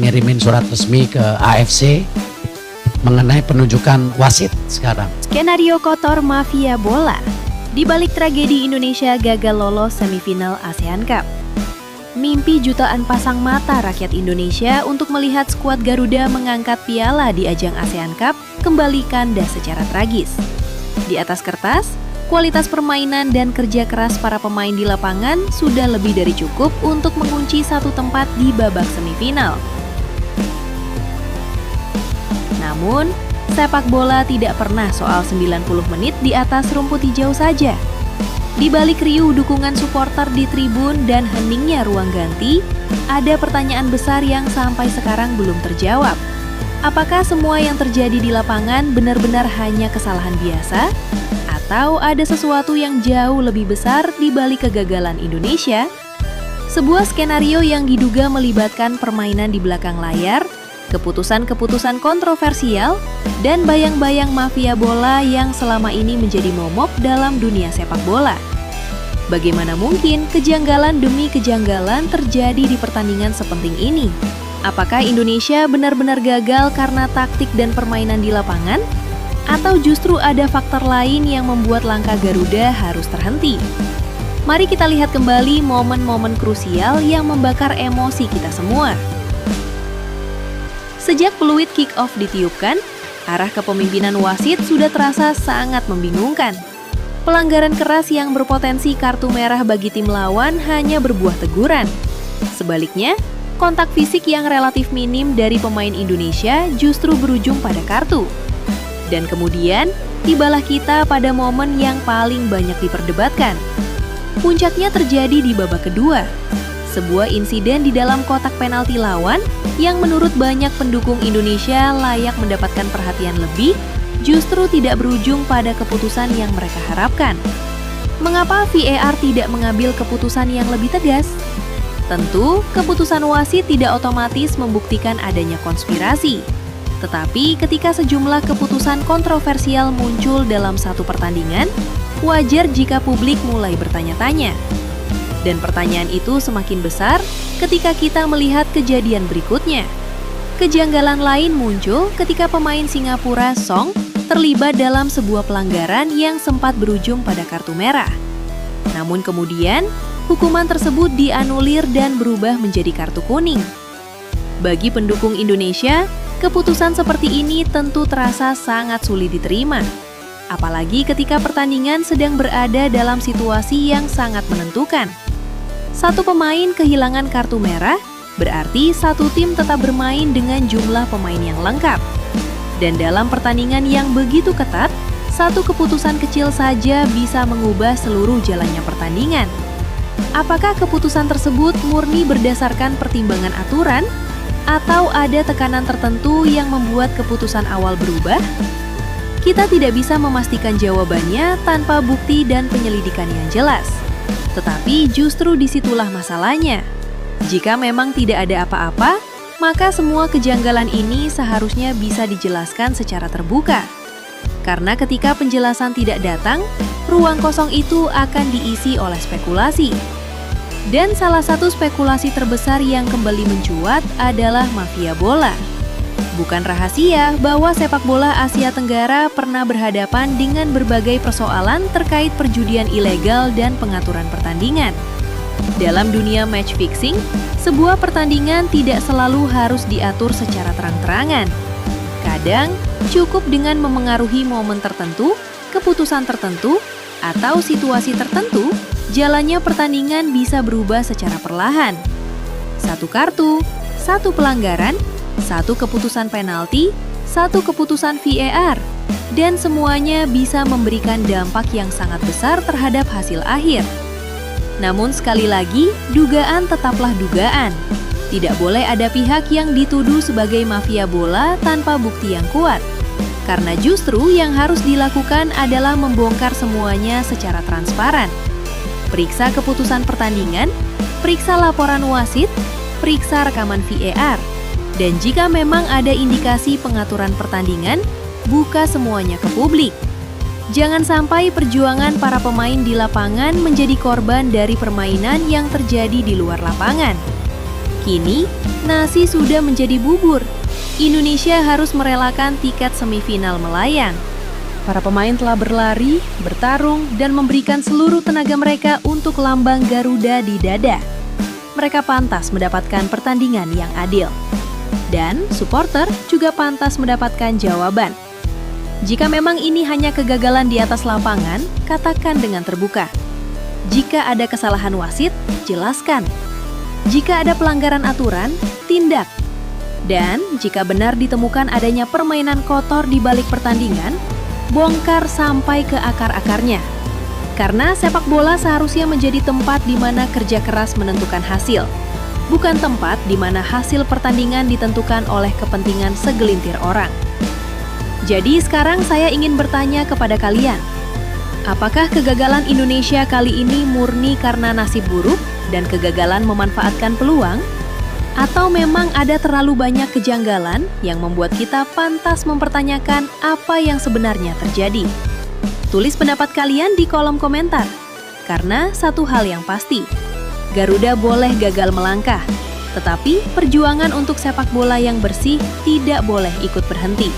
ngirimin surat resmi ke AFC mengenai penunjukan wasit sekarang. Skenario kotor mafia bola. Di balik tragedi Indonesia gagal lolos semifinal ASEAN Cup. Mimpi jutaan pasang mata rakyat Indonesia untuk melihat skuad Garuda mengangkat piala di ajang ASEAN Cup kembali kandas secara tragis. Di atas kertas, kualitas permainan dan kerja keras para pemain di lapangan sudah lebih dari cukup untuk mengunci satu tempat di babak semifinal. Namun, sepak bola tidak pernah soal 90 menit di atas rumput hijau saja. Di balik riuh dukungan supporter di tribun dan heningnya ruang ganti, ada pertanyaan besar yang sampai sekarang belum terjawab. Apakah semua yang terjadi di lapangan benar-benar hanya kesalahan biasa? Atau ada sesuatu yang jauh lebih besar di balik kegagalan Indonesia? Sebuah skenario yang diduga melibatkan permainan di belakang layar, keputusan-keputusan kontroversial, dan bayang-bayang mafia bola yang selama ini menjadi momok dalam dunia sepak bola. Bagaimana mungkin kejanggalan demi kejanggalan terjadi di pertandingan sepenting ini? Apakah Indonesia benar-benar gagal karena taktik dan permainan di lapangan? Atau justru ada faktor lain yang membuat langkah Garuda harus terhenti? Mari kita lihat kembali momen-momen krusial yang membakar emosi kita semua. Sejak peluit kick-off ditiupkan, arah kepemimpinan wasit sudah terasa sangat membingungkan. Pelanggaran keras yang berpotensi kartu merah bagi tim lawan hanya berbuah teguran. Sebaliknya, kontak fisik yang relatif minim dari pemain Indonesia justru berujung pada kartu. Dan kemudian, tibalah kita pada momen yang paling banyak diperdebatkan. Puncaknya terjadi di babak kedua. Sebuah insiden di dalam kotak penalti lawan yang menurut banyak pendukung Indonesia layak mendapatkan perhatian lebih, justru tidak berujung pada keputusan yang mereka harapkan. Mengapa VAR tidak mengambil keputusan yang lebih tegas? Tentu, keputusan wasit tidak otomatis membuktikan adanya konspirasi. Tetapi ketika sejumlah keputusan kontroversial muncul dalam satu pertandingan, wajar jika publik mulai bertanya-tanya. Dan pertanyaan itu semakin besar ketika kita melihat kejadian berikutnya. Kejanggalan lain muncul ketika pemain Singapura Song terlibat dalam sebuah pelanggaran yang sempat berujung pada kartu merah. Namun kemudian, hukuman tersebut dianulir dan berubah menjadi kartu kuning. Bagi pendukung Indonesia, keputusan seperti ini tentu terasa sangat sulit diterima. Apalagi ketika pertandingan sedang berada dalam situasi yang sangat menentukan. Satu pemain kehilangan kartu merah, berarti satu tim tetap bermain dengan jumlah pemain yang lengkap. Dan dalam pertandingan yang begitu ketat, satu keputusan kecil saja bisa mengubah seluruh jalannya pertandingan. Apakah keputusan tersebut murni berdasarkan pertimbangan aturan? Atau ada tekanan tertentu yang membuat keputusan awal berubah? Kita tidak bisa memastikan jawabannya tanpa bukti dan penyelidikan yang jelas. Tetapi justru disitulah masalahnya. Jika memang tidak ada apa-apa, maka semua kejanggalan ini seharusnya bisa dijelaskan secara terbuka. Karena ketika penjelasan tidak datang, ruang kosong itu akan diisi oleh spekulasi. Dan salah satu spekulasi terbesar yang kembali mencuat adalah mafia bola. Bukan rahasia bahwa sepak bola Asia Tenggara pernah berhadapan dengan berbagai persoalan terkait perjudian ilegal dan pengaturan pertandingan. Dalam dunia match fixing, sebuah pertandingan tidak selalu harus diatur secara terang-terangan. Kadang, cukup dengan memengaruhi momen tertentu, keputusan tertentu, atau situasi tertentu, jalannya pertandingan bisa berubah secara perlahan. Satu kartu, satu pelanggaran, satu keputusan penalti, satu keputusan VAR, dan semuanya bisa memberikan dampak yang sangat besar terhadap hasil akhir. Namun sekali lagi, dugaan tetaplah dugaan. Tidak boleh ada pihak yang dituduh sebagai mafia bola tanpa bukti yang kuat. Karena justru yang harus dilakukan adalah membongkar semuanya secara transparan. Periksa keputusan pertandingan, periksa laporan wasit, periksa rekaman VAR. Dan jika memang ada indikasi pengaturan pertandingan, buka semuanya ke publik. Jangan sampai perjuangan para pemain di lapangan menjadi korban dari permainan yang terjadi di luar lapangan. Kini, nasi sudah menjadi bubur. Indonesia harus merelakan tiket semifinal melayang. Para pemain telah berlari, bertarung, dan memberikan seluruh tenaga mereka untuk lambang Garuda di dada. Mereka pantas mendapatkan pertandingan yang adil. Dan supporter juga pantas mendapatkan jawaban. Jika memang ini hanya kegagalan di atas lapangan, katakan dengan terbuka. Jika ada kesalahan wasit, jelaskan. Jika ada pelanggaran aturan, tindak. Dan jika benar ditemukan adanya permainan kotor di balik pertandingan, bongkar sampai ke akar-akarnya. Karena sepak bola seharusnya menjadi tempat di mana kerja keras menentukan hasil. Bukan tempat di mana hasil pertandingan ditentukan oleh kepentingan segelintir orang. Jadi sekarang saya ingin bertanya kepada kalian, apakah kegagalan Indonesia kali ini murni karena nasib buruk dan kegagalan memanfaatkan peluang? Atau memang ada terlalu banyak kejanggalan yang membuat kita pantas mempertanyakan apa yang sebenarnya terjadi? Tulis pendapat kalian di kolom komentar. Karena satu hal yang pasti, Garuda boleh gagal melangkah, tetapi perjuangan untuk sepak bola yang bersih tidak boleh ikut berhenti.